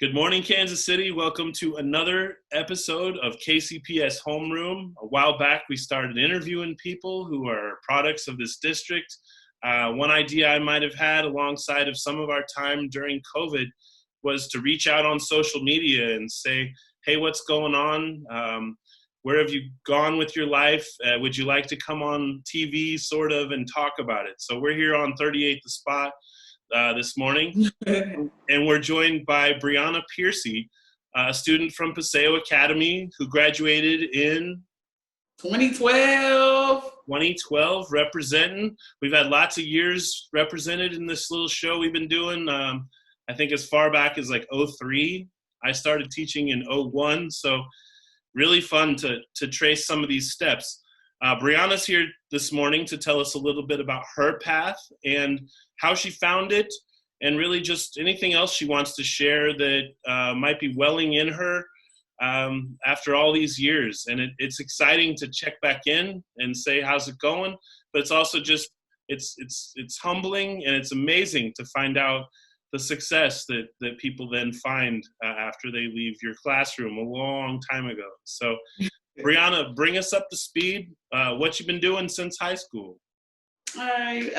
Good morning, Kansas City. Welcome to another episode of KCPS Homeroom. A while back, we started interviewing people who are products of this district. One idea I might have had alongside of some of our time during COVID was to reach out on social media and say, hey, what's going on? Where have you gone with your life? Would you like to come on TV, sort of, and talk about it? So we're here on 38 The Spot this morning. And we're joined by Briana Piercey, a student from Paseo Academy who graduated in 2012, representing. We've had lots of years represented in this little show we've been doing. I think as far back as like 03. I started teaching in 01, so really fun to trace some of these steps. Briana's here this morning to tell us a little bit about her path and how she found it, and really just anything else she wants to share that might be welling in her after all these years. And it's exciting to check back in and say, how's it going? But it's also just, it's humbling, and it's amazing to find out the success that people then find after they leave your classroom a long time ago. So Briana, bring us up to speed. What you've been doing since high school? All right.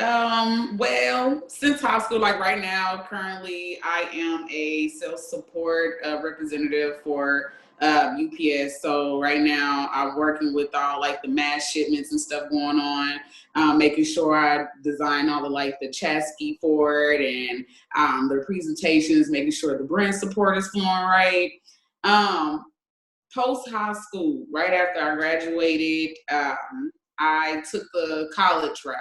Well, since high school, like right now, currently, I am a sales support representative for UPS. So right now, I'm working with all like the mass shipments and stuff going on, making sure I design all the chassis for it and the presentations, making sure the brand support is flowing right. Post high school, right after I graduated, I took the college route.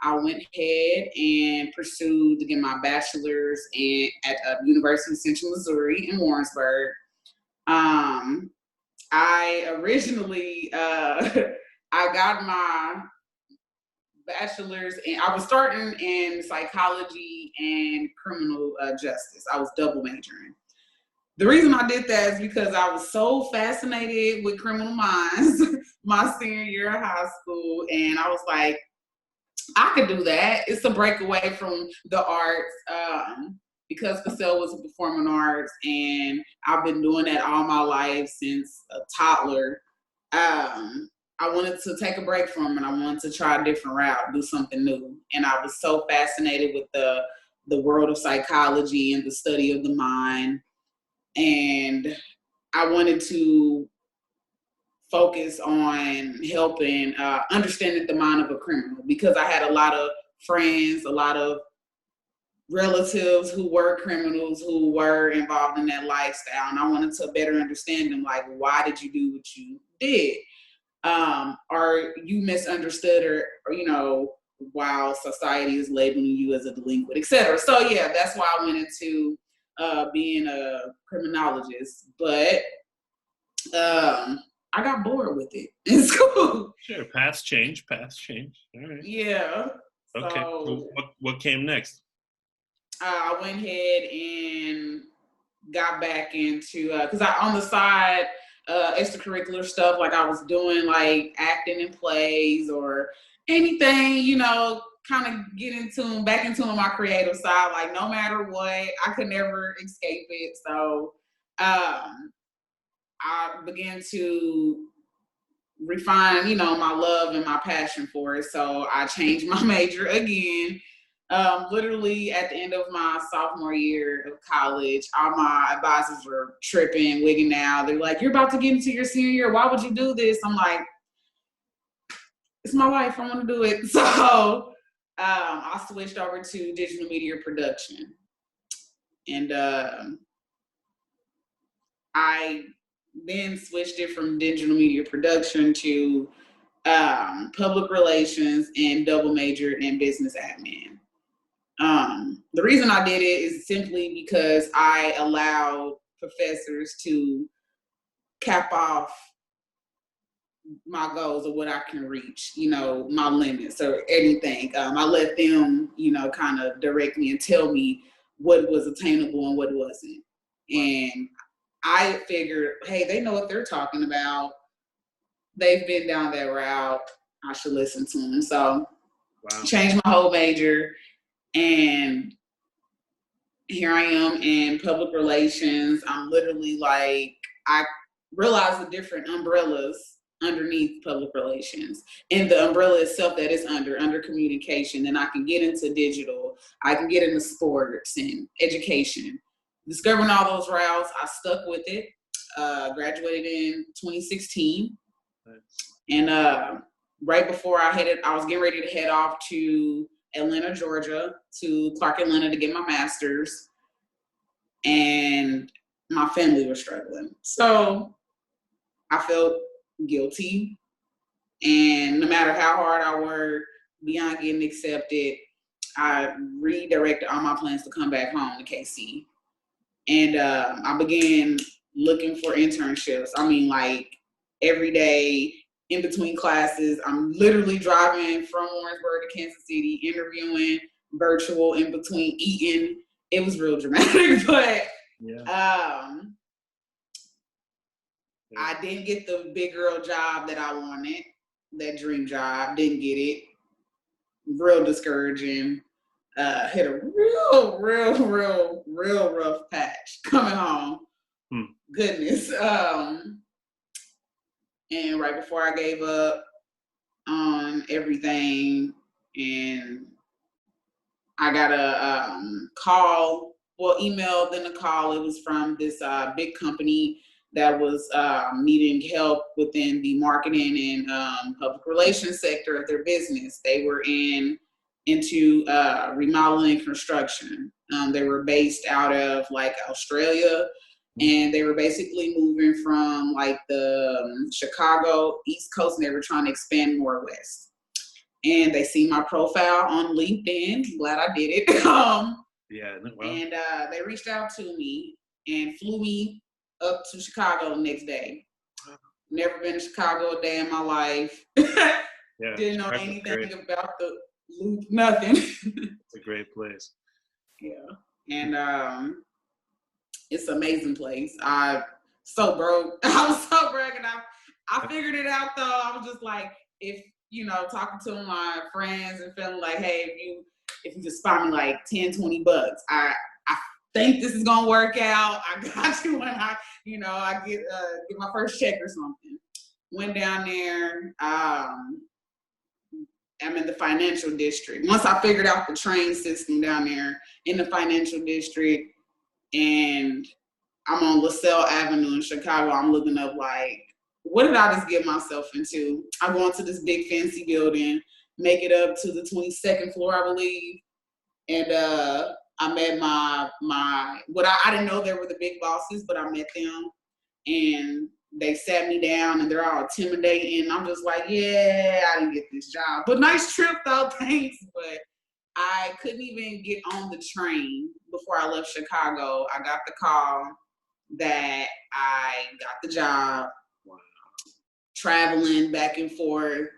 I went ahead and pursued to get my bachelor's at University of Central Missouri in Warrensburg. I originally, I got my bachelor's, and I was starting in psychology and criminal justice. I was double majoring. The reason I did that is because I was so fascinated with criminal minds my senior year of high school, and I was like, I could do that. It's a breakaway from the arts because Paseo was a performing arts, and I've been doing that all my life since a toddler. I wanted to take a break from it. I wanted to try a different route, do something new. And I was so fascinated with the world of psychology and the study of the mind. And I wanted to focus on helping understanding the mind of a criminal, because I had a lot of friends, a lot of relatives who were criminals, who were involved in that lifestyle, and I wanted to better understand them, like, why did you do what you did? Are you misunderstood, or while society is labeling you as a delinquent, etc. So yeah, that's why I went into being a criminologist, but I got bored with it in school. Sure, paths change. All right. Yeah. Okay. So what came next? I went ahead and got back into because I on the side extracurricular stuff, like I was doing like acting in plays or anything, kind of back into my creative side. Like no matter what, I could never escape it. So I began to refine, my love and my passion for it. So I changed my major again. Literally at the end of my sophomore year of college, all my advisors were tripping, wigging out. They're like, you're about to get into your senior year. Why would you do this? I'm like, it's my life. I want to do it. So I switched over to digital media production. And I then switched it from digital media production to public relations and double majored in business admin. The reason I did it is simply because I allowed professors to cap off my goals of what I can reach, my limits or anything. I let them, kind of direct me and tell me what was attainable and what wasn't. And I figured, hey, they know what they're talking about. They've been down that route. I should listen to them. So changed my whole major. And here I am in public relations. I'm literally like, I realize the different umbrellas underneath public relations and the umbrella itself that is under communication. And I can get into digital, I can get into sports and education. Discovering all those routes, I stuck with it. Graduated in 2016. Nice. And right before I was getting ready to head off to Atlanta, Georgia, to Clark Atlanta to get my master's. And my family was struggling. So I felt guilty. And no matter how hard I worked, beyond getting accepted, I redirected all my plans to come back home to KC. And I began looking for internships. I mean, like every day in between classes, I'm literally driving from Warrensburg to Kansas City, interviewing, virtual in between, eating. It was real dramatic, but I didn't get the big girl job that I wanted, that dream job. Didn't get it. Real discouraging. Hit a real rough patch coming home. Goodness. And right before I gave up on everything, and I got a email, then a call. It was from this big company that was needing help within the marketing and public relations sector of their business. They were into remodeling and construction. They were based out of like Australia, and they were basically moving from like the Chicago East Coast, and they were trying to expand more west. And they see my profile on LinkedIn. Glad I did it. Yeah. Wow. And they reached out to me and flew me up to Chicago the next day. Never been to Chicago a day in my life. Yeah, Didn't know Chicago's anything great. about the loop, nothing. It's a great place. Yeah. And it's an amazing place. I so broke. I was so broke, and I figured it out though. I was just like, if talking to my friends and feeling like, hey, if you just spot me like 10, 20 bucks, I think this is gonna work out. I got you when I get my first check or something. Went down there. I'm in the financial district. Once I figured out the train system down there in the financial district, and I'm on LaSalle Avenue in Chicago, I'm looking up like, what did I just get myself into? I go into this big fancy building, make it up to the 22nd floor, I believe. And I met I didn't know they were the big bosses, but I met them, and they sat me down, and they're all intimidating. And I'm just like, yeah, I didn't get this job. But nice trip though, thanks. But I couldn't even get on the train before I left Chicago. I got the call that I got the job. Wow. Traveling back and forth,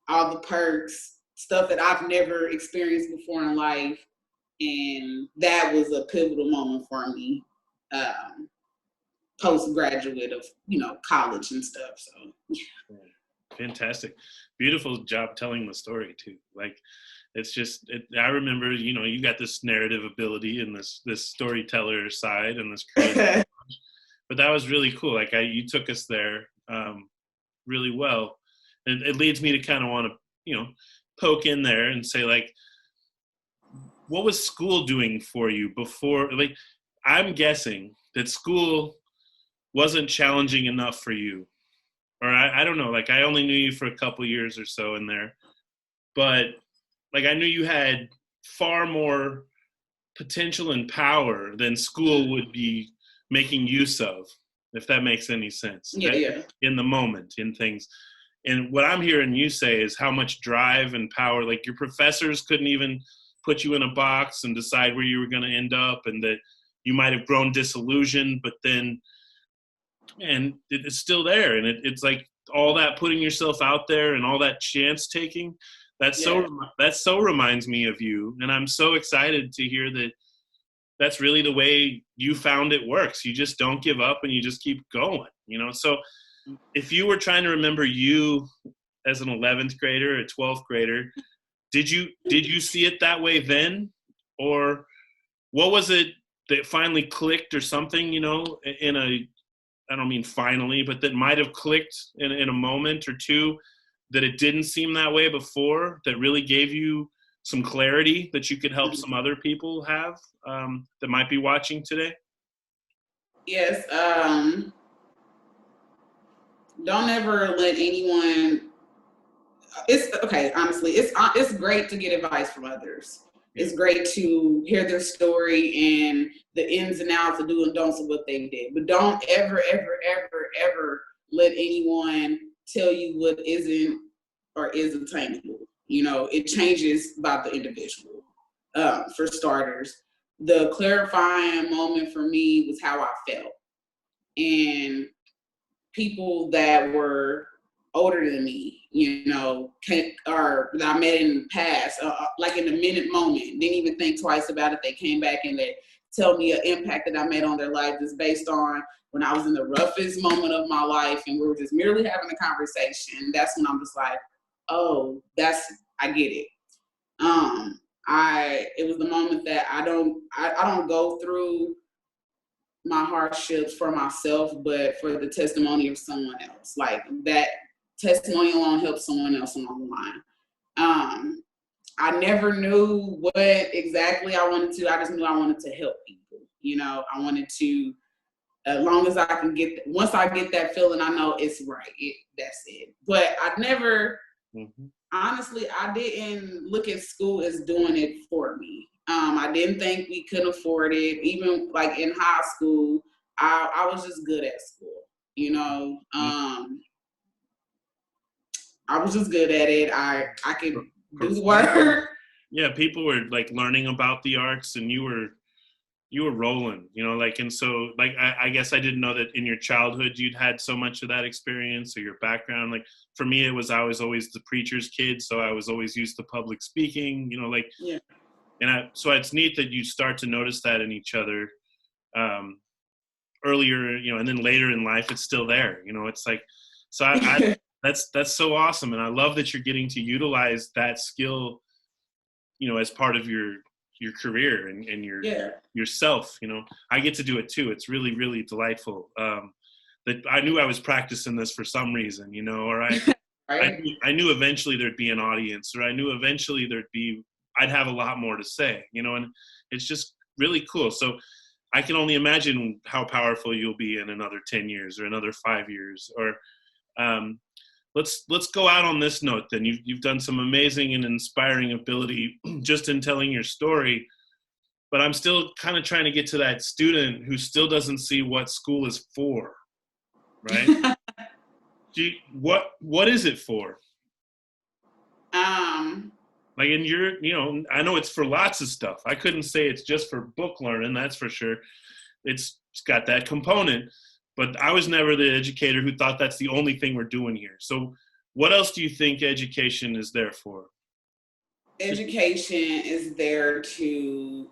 all the perks, stuff that I've never experienced before in life. And that was a pivotal moment for me, postgraduate of, college and stuff. So yeah. Fantastic. Beautiful job telling the story too. Like, it's just, I remember, you got this narrative ability and this storyteller side and this creative but that was really cool. Like you took us there really well. And it leads me to kind of want to, poke in there and say, like, what was school doing for you before? Like, I'm guessing that school wasn't challenging enough for you. Or I don't know, like I only knew you for a couple years or so in there. But like I knew you had far more potential and power than school would be making use of, if that makes any sense. Yeah. In the moment, in things. And what I'm hearing you say is how much drive and power, like your professors couldn't even put you in a box and decide where you were going to end up, and that you might have grown disillusioned, but then, and it's still there. And it's like all that putting yourself out there and all that chance taking, that so reminds me of you. And I'm so excited to hear that that's really the way you found it works. You just don't give up and you just keep going, So if you were trying to remember you as an 11th grader, a 12th grader, did you see it that way then? Or what was it that finally clicked or something, in a, I don't mean finally, but that might have clicked in a moment or two, that it didn't seem that way before, that really gave you some clarity that you could help some other people have, that might be watching today? Yes. Don't ever let anyone. It's okay. Honestly, it's great to get advice from others. It's great to hear their story and the ins and outs, the do and don'ts of what they did. But don't ever, ever, ever, ever let anyone tell you what isn't or is attainable. It changes by the individual. For starters, the clarifying moment for me was how I felt. And people that were older than me, or that I met in the past, like in a minute moment, didn't even think twice about it. They came back and they tell me an impact that I made on their life just based on when I was in the roughest moment of my life and we were just merely having a conversation. That's when I'm just like, oh, I get it. It was the moment that I don't go through my hardships for myself, but for the testimony of someone else. Like that testimony alone helps someone else along the line. I never knew what exactly I wanted to. I just knew I wanted to help people. I wanted to, as long as I can once I get that feeling, I know it's right. That's it. But I never, honestly, I didn't look at school as doing it for me. I didn't think we could afford it. Even like in high school, I was just good at school. I was just good at it. I could do the work. Yeah, people were like learning about the arts, and you were rolling. And so like I guess I didn't know that in your childhood you'd had so much of that experience or your background. Like for me, I was always the preacher's kid, so I was always used to public speaking. Yeah. So it's neat that you start to notice that in each other earlier, and then later in life it's still there. It's like, so I that's so awesome, and I love that you're getting to utilize that skill, as part of your career and your yourself. I get to do it too. It's really, really delightful. That I knew I was practicing this for some reason, or right. I knew eventually there'd be an audience, or I knew eventually I'd have a lot more to say, and it's just really cool. So I can only imagine how powerful you'll be in another 10 years or another 5 years. Or let's go out on this note then. You've done some amazing and inspiring ability just in telling your story, but I'm still kind of trying to get to that student who still doesn't see what school is for, right? What is it for? Like in your, I know it's for lots of stuff. I couldn't say it's just for book learning, that's for sure. It's got that component, but I was never the educator who thought that's the only thing we're doing here. So what else do you think education is there for? Education is there to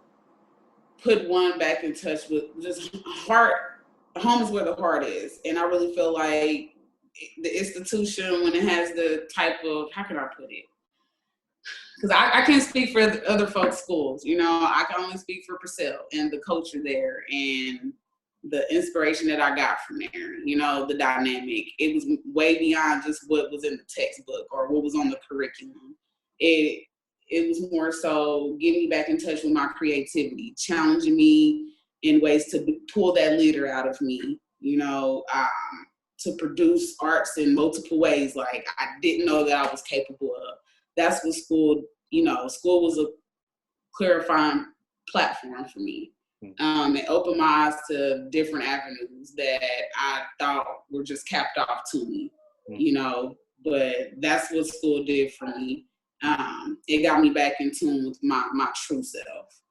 put one back in touch with just heart. Home is where the heart is. And I really feel like the institution, when it has the type of, how can I put it? Because I can't speak for other folks' schools, I can only speak for Paseo and the culture there and the inspiration that I got from there, the dynamic. It was way beyond just what was in the textbook or what was on the curriculum. It was more so getting me back in touch with my creativity, challenging me in ways to pull that leader out of me, to produce arts in multiple ways like I didn't know that I was capable of. That's what school was a clarifying platform for me. It opened my eyes to different avenues that I thought were just capped off to me, but that's what school did for me. It got me back in tune with my true self.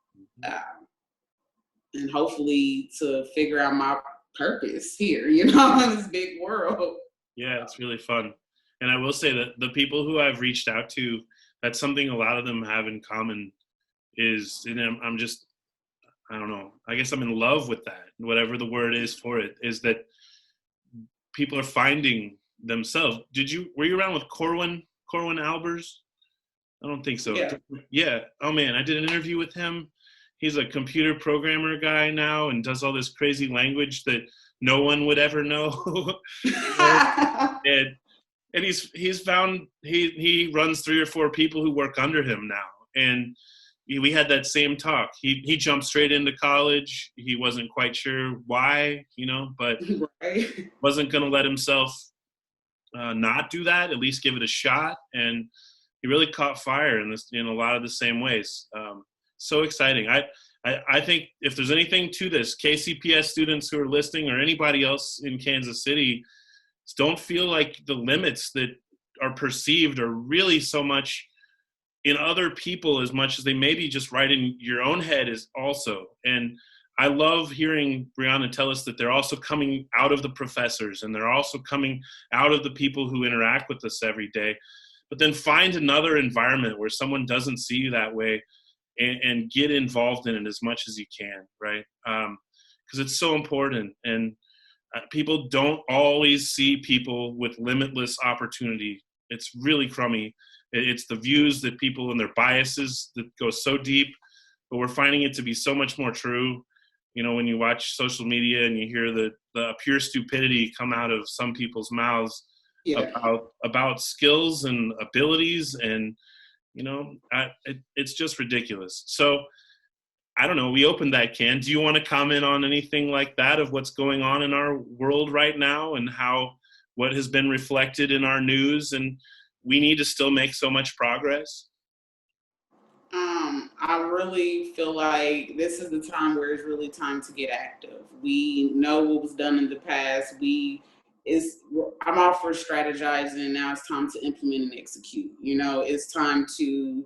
And hopefully to figure out my purpose here, in this big world. Yeah, it's really fun. And I will say that the people who I've reached out to, that's something a lot of them have in common is, and I don't know, I guess I'm in love with that, whatever the word is for it, is that people are finding themselves. Were you around with Corwin Albers? I don't think so. Yeah. Yeah. Oh man, I did an interview with him. he's a computer programmer guy now and does all this crazy language that no one would ever know. and he's found he runs 3 or 4 people who work under him now, and we had that same talk. He jumped straight into college. He wasn't quite sure why, but right. wasn't going to let himself not do that, at least give it a shot. And he really caught fire in a lot of the same ways. So exciting. I think if there's anything to this, KCPS students who are listening or anybody else in Kansas City, don't feel like the limits that are perceived are really so much in other people as much as they may be just right in your own head is also. And I love hearing Briana tell us that they're also coming out of the professors, and they're also coming out of the people who interact with us every day. But then find another environment where someone doesn't see you that way, and get involved in it as much as you can, right? Because it's so important. And people don't always see people with limitless opportunity. It's really crummy. It's the views that people and their biases that go so deep, but we're finding it to be so much more true. When you watch social media and you hear the pure stupidity come out of some people's mouths about skills and abilities, and it's just ridiculous. So I don't know, we opened that can. Do you want to comment on anything like that of what's going on in our world right now, and what has been reflected in our news, and we need to still make so much progress? I really feel like this is the time where it's really time to get active. We know what was done in the past. I'm all for strategizing. Now it's time to implement and execute. It's time to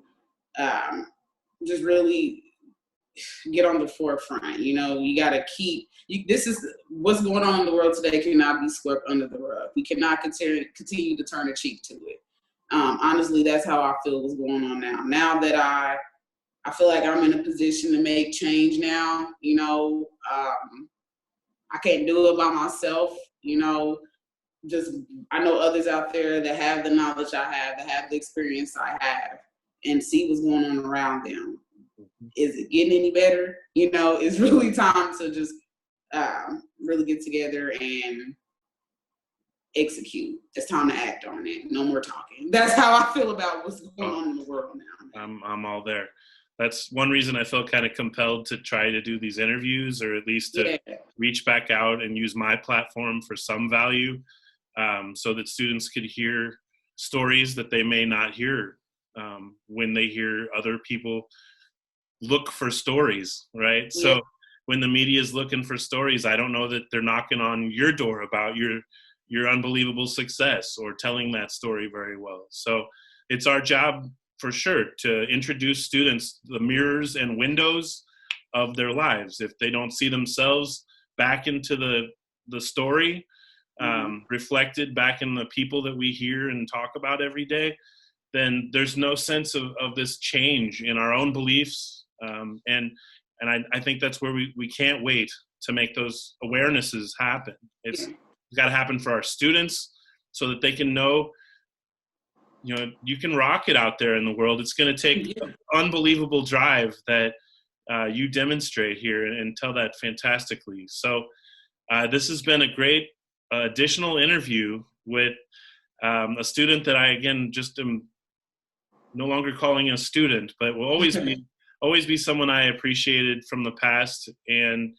just really get on the forefront. You got to this is what's going on in the world today cannot be swept under the rug. We cannot continue to turn a cheek to it. Honestly, that's how I feel what's going on now. Now that I feel like I'm in a position to make change now, I can't do it by myself, I know others out there that have the knowledge I have, that have the experience I have, and see what's going on around them. Is it getting any better? It's really time to just really get together and execute. It's time to act on it. No more talking. That's how I feel about what's going on in the world now. I'm all there. That's one reason I felt kind of compelled to try to do these interviews, or at least to reach back out and use my platform for some value, so that students could hear stories that they may not hear when they hear other people look for stories, right? Yeah. So when the media is looking for stories, I don't know that they're knocking on your door about your unbelievable success or telling that story very well. So it's our job for sure to introduce students the mirrors and windows of their lives. If they don't see themselves back into the story, reflected back in the people that we hear and talk about every day, then there's no sense of this change in our own beliefs. And I think that's where we can't wait to make those awarenesses happen. It's got to happen for our students so that they can know, you can rock it out there in the world. It's going to take unbelievable drive that you demonstrate here and tell that fantastically. So this has been a great additional interview with a student that I, again, just am no longer calling a student, but will always be someone I appreciated from the past. And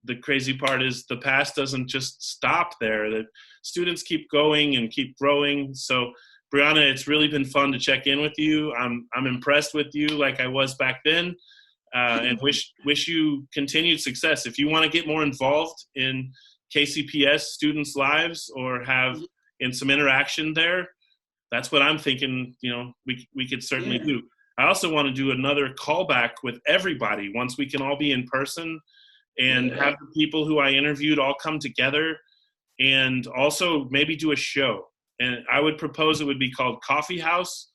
the crazy part is the past doesn't just stop there. The students keep going and keep growing. So Briana, it's really been fun to check in with you. I'm impressed with you like I was back then, and wish you continued success. If you want to get more involved in KCPS students' lives or have in some interaction there, that's what I'm thinking, we could certainly do. I also want to do another callback with everybody once we can all be in person and have the people who I interviewed all come together, and also maybe do a show. And I would propose it would be called Coffee House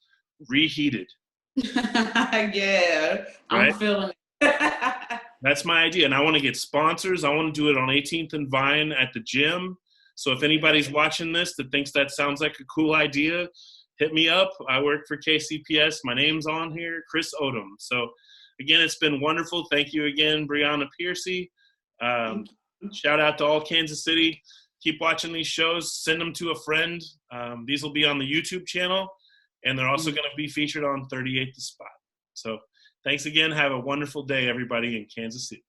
Reheated. Yeah, I'm feeling it. That's my idea. And I want to get sponsors. I want to do it on 18th and Vine at the gym. So if anybody's watching this that thinks that sounds like a cool idea, hit me up. I work for KCPS. My name's on here, Chris Odam. So again, it's been wonderful. Thank you again, Briana Piercey. Shout out to all Kansas City. Keep watching these shows. Send them to a friend. These will be on the YouTube channel, and they're also going to be featured on 38 The Spot. So thanks again. Have a wonderful day, everybody in Kansas City.